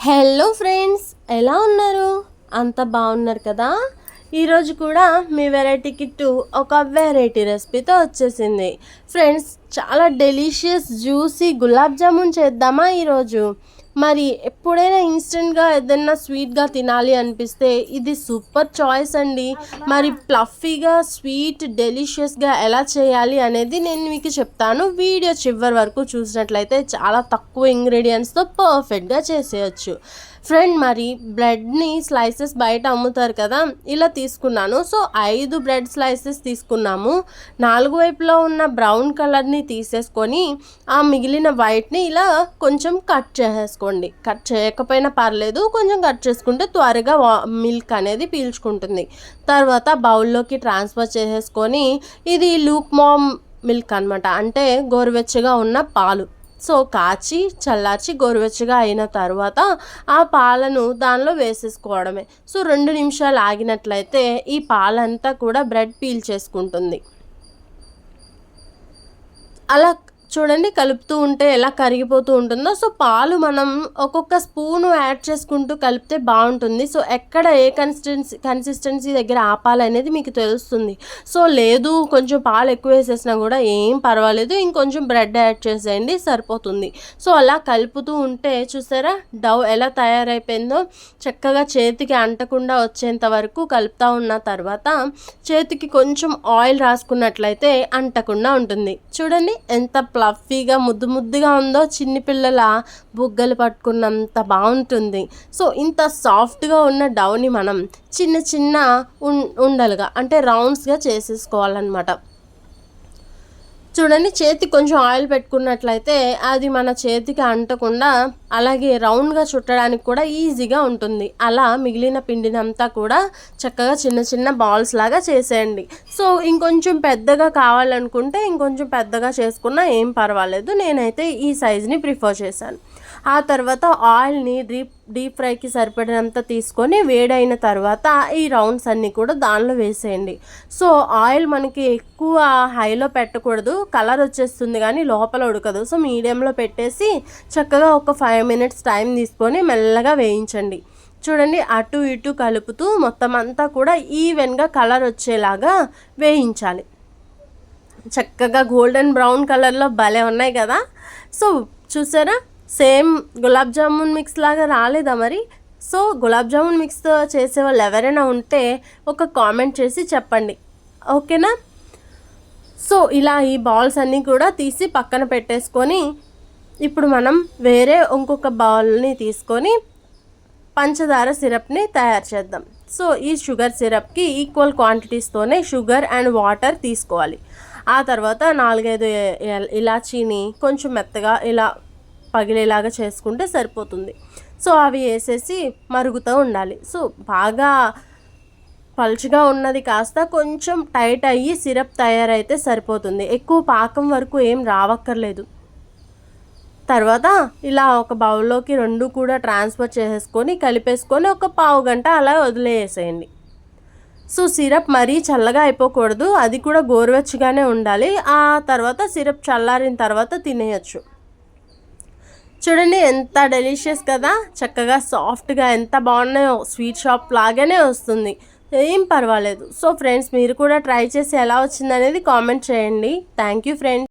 Hello friends, ఎలా ఉన్నారు? అంత బాగున్నారు కదా? ఈరోజు కూడా మీ వెరైటీ కిట్టు ఒక వెరైటీ రెసిపీతో వచ్చేసింది. ఫ్రెండ్స్, చాలా డెలిషియస్ జ్యూసీ గులాబ్ జామున్ చేద్దామా ఈరోజు? మరి ఎప్పుడైనా ఇన్స్టెంట్గా ఏదైనా స్వీట్గా తినాలి అనిపిస్తే ఇది సూపర్ చాయిస్ అండి. మరి ప్లఫీగా స్వీట్ డెలిషియస్గా ఎలా చేయాలి అనేది నేను మీకు చెప్తాను. వీడియో చివరి వరకు చూసినట్లయితే చాలా తక్కువ ఇంగ్రీడియంట్స్తో పర్ఫెక్ట్గా చేసేయచ్చు. ఫ్రెండ్, మరి బ్రెడ్ని స్లైసెస్ బయట అమ్ముతారు కదా, ఇలా తీసుకున్నాను. సో 5 బ్రెడ్ స్లైసెస్ తీసుకున్నాము. 4 వైపులో ఉన్న బ్రౌన్ కలర్ని తీసేసుకొని ఆ మిగిలిన వైట్ని ఇలా కొంచెం కట్ చేసేసుకోండి. కట్ చేయకపోయినా పర్లేదు, కొంచెం కట్ చేసుకుంటే త్వరగా మిల్క్ అనేది పీల్చుకుంటుంది. తర్వాత బౌల్లోకి ట్రాన్స్ఫర్ చేసేసుకొని, ఇది లూక్ మామ్ మిల్క్ అనమాట, అంటే గోరువెచ్చగా ఉన్న పాలు. సో కాచి చల్లార్చి గోరువెచ్చగా అయిన తర్వాత ఆ పాలను దానిలో వేసేసుకోవడమే. సో 2 నిమిషాలు ఆగినట్లయితే ఈ పాలంతా కూడా బ్రెడ్ పీల్ చేసుకుంటుంది. అలా చూడండి, కలుపుతూ ఉంటే ఎలా కరిగిపోతూ ఉంటుందో. సో పాలు మనం ఒక్కొక్క స్పూను యాడ్ చేసుకుంటూ కలిపితే బాగుంటుంది. సో ఎక్కడ ఏ కన్సిస్టెన్సీ దగ్గర ఆపాలనేది మీకు తెలుస్తుంది. సో లేదు, కొంచెం పాలు ఎక్కువ వేసేసినా కూడా ఏం పర్వాలేదు, ఇంకొంచెం బ్రెడ్ యాడ్ చేసేయండి, సరిపోతుంది. సో అలా కలుపుతూ ఉంటే చూసారా డవ్ ఎలా తయారైపోయిందో. చక్కగా చేతికి అంటకుండా వచ్చేంత వరకు కలుపుతూ ఉన్న తర్వాత చేతికి కొంచెం ఆయిల్ రాసుకున్నట్లయితే అంటకుండా ఉంటుంది. చూడండి ఎంత ఫ్లఫీగా ముద్దుగా ఉందో, చిన్ని పిల్లల బుగ్గలు పట్టుకున్నంత బాగుంటుంది. సో ఇంత సాఫ్ట్గా ఉన్న డౌని మనం చిన్న ఉండలుగా అంటే రౌండ్స్గా చేసేసుకోవాలన్నమాట. చూడండి, చేతికి కొంచెం ఆయిల్ పెట్టుకున్నట్లయితే అది మన చేతికి అంటకుండా అలాగే రౌండ్గా చుట్టడానికి కూడా ఈజీగా ఉంటుంది. అలా మిగిలిన పిండినంతా కూడా చక్కగా చిన్న బాల్స్ లాగా చేసేయండి. సో ఇంకొంచెం పెద్దగా కావాలనుకుంటే ఇంకొంచెం పెద్దగా చేసుకున్నా ఏం పర్వాలేదు. నేనైతే ఈ సైజుని ప్రిఫర్ చేశాను. ఆ తర్వాత ఆయిల్ని డీప్ ఫ్రైకి సరిపడినంత తీసుకొని వేడైన తర్వాత ఈ రౌండ్స్ అన్నీ కూడా దానిలో వేసేయండి. సో ఆయిల్ మనకి ఎక్కువ హైలో పెట్టకూడదు, కలర్ వచ్చేస్తుంది కానీ లోపల ఉడకదు. సో మీడియంలో పెట్టేసి చక్కగా ఒక 5 మినిట్స్ టైం తీసుకొని మెల్లగా వేయించండి. చూడండి, అటు ఇటు కలుపుతూ మొత్తం అంతా కూడా ఈవెన్గా కలర్ వచ్చేలాగా వేయించాలి. చక్కగా గోల్డెన్ బ్రౌన్ కలర్లో భలే ఉన్నాయి కదా. సో చూసారా, సేమ్ గులాబ్ జామున్ మిక్స్ లాగా రాలేదా మరి? సో గులాబ్ జామున్ మిక్స్తో చేసే వాళ్ళు ఎవరైనా ఉంటే ఒక కామెంట్ చేసి చెప్పండి, ఓకేనా? సో ఇలా ఈ బాల్స్ అన్నీ కూడా తీసి పక్కన పెట్టేసుకొని ఇప్పుడు మనం వేరే ఇంకొక బౌల్ని తీసుకొని పంచదార సిరప్ని తయారు చేద్దాం. సో ఈ షుగర్ సిరప్కి ఈక్వల్ క్వాంటిటీస్తోనే షుగర్ అండ్ వాటర్ తీసుకోవాలి. ఆ తర్వాత 4-5 ఇలాచీని కొంచెం మెత్తగా ఇలా పగిలేలాగా చేసుకుంటే సరిపోతుంది. సో అవి వేసేసి మరుగుతూ ఉండాలి. సో బాగా పలుచగా ఉన్నది కాస్త కొంచెం టైట్ అయ్యి సిరప్ తయారైతే సరిపోతుంది. ఎక్కువ పాకం వరకు ఏం రావక్కర్లేదు. తర్వాత ఇలా ఒక బౌల్లోకి 2 కూడా ట్రాన్స్ఫర్ చేసేసుకొని కలిపేసుకొని ఒక పావు గంట అలా వదిలేసేయండి. సో సిరప్ మరీ చల్లగా అయిపోకూడదు, అది కూడా గోరువెచ్చగానే ఉండాలి. ఆ తర్వాత సిరప్ చల్లారిన తర్వాత తినేయచ్చు. చూడండి ఎంత డెలిషియస్ కదా, చక్కగా సాఫ్ట్గా ఎంత బాగున్నాయో. స్వీట్ షాప్ లాగానే వస్తుంది, ఏం పర్వాలేదు. సో ఫ్రెండ్స్, మీరు కూడా ట్రై చేసి ఎలా వచ్చిందనేది కామెంట్ చేయండి. Thank you friends.